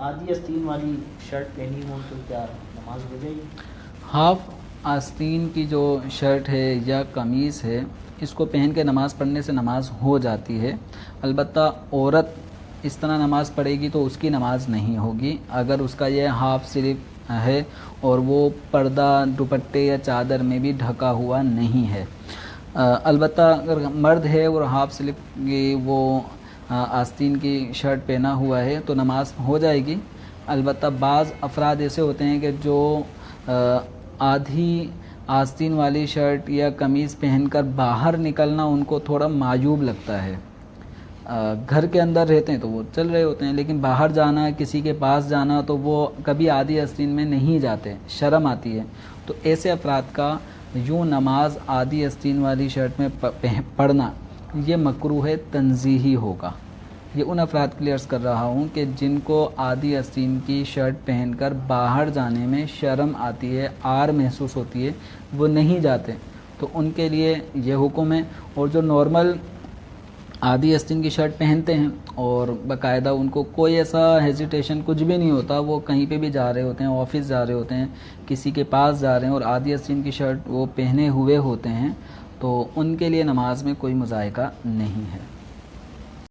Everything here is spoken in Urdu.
آدھی آستین والی شرٹ پہنی ہوں تو کیا نماز ہو جائے گی؟ ہاف آستین کی جو شرٹ ہے یا قمیص ہے اس کو پہن کے نماز پڑھنے سے نماز ہو جاتی ہے، البتہ عورت اس طرح نماز پڑھے گی تو اس کی نماز نہیں ہوگی اگر اس کا یہ ہاف سلیپ ہے اور وہ پردہ دوپٹے یا چادر میں بھی ڈھکا ہوا نہیں ہے۔ البتہ اگر مرد ہے اور ہاف سلیپ کی وہ آستین کی شرٹ پہنا ہوا ہے تو نماز ہو جائے گی، البتہ بعض افراد ایسے ہوتے ہیں کہ جو آدھی آستین والی شرٹ یا قمیص پہن کر باہر نکلنا ان کو تھوڑا معیوب لگتا ہے۔ گھر کے اندر رہتے ہیں تو وہ چل رہے ہوتے ہیں، لیکن باہر جانا، کسی کے پاس جانا تو وہ کبھی آدھی آستین میں نہیں جاتے، شرم آتی ہے۔ تو ایسے افراد کا یوں نماز آدھی آستین والی شرٹ میں پڑھنا یہ مکروہ تنزیہی ہوگا۔ یہ ان افراد کے لیے عرض کر رہا ہوں کہ جن کو آدھی آستین کی شرٹ پہن کر باہر جانے میں شرم آتی ہے، عار محسوس ہوتی ہے، وہ نہیں جاتے، تو ان کے لیے یہ حکم ہے۔ اور جو نارمل آدھی آستین کی شرٹ پہنتے ہیں اور باقاعدہ ان کو کوئی ایسا ہیزیٹیشن کچھ بھی نہیں ہوتا، وہ کہیں پہ بھی جا رہے ہوتے ہیں، آفس جا رہے ہوتے ہیں، کسی کے پاس جا رہے ہیں اور آدھی آستین کی شرٹ وہ پہنے ہوئے ہوتے ہیں، تو ان کے لیے نماز میں کوئی مضائقہ نہیں ہے۔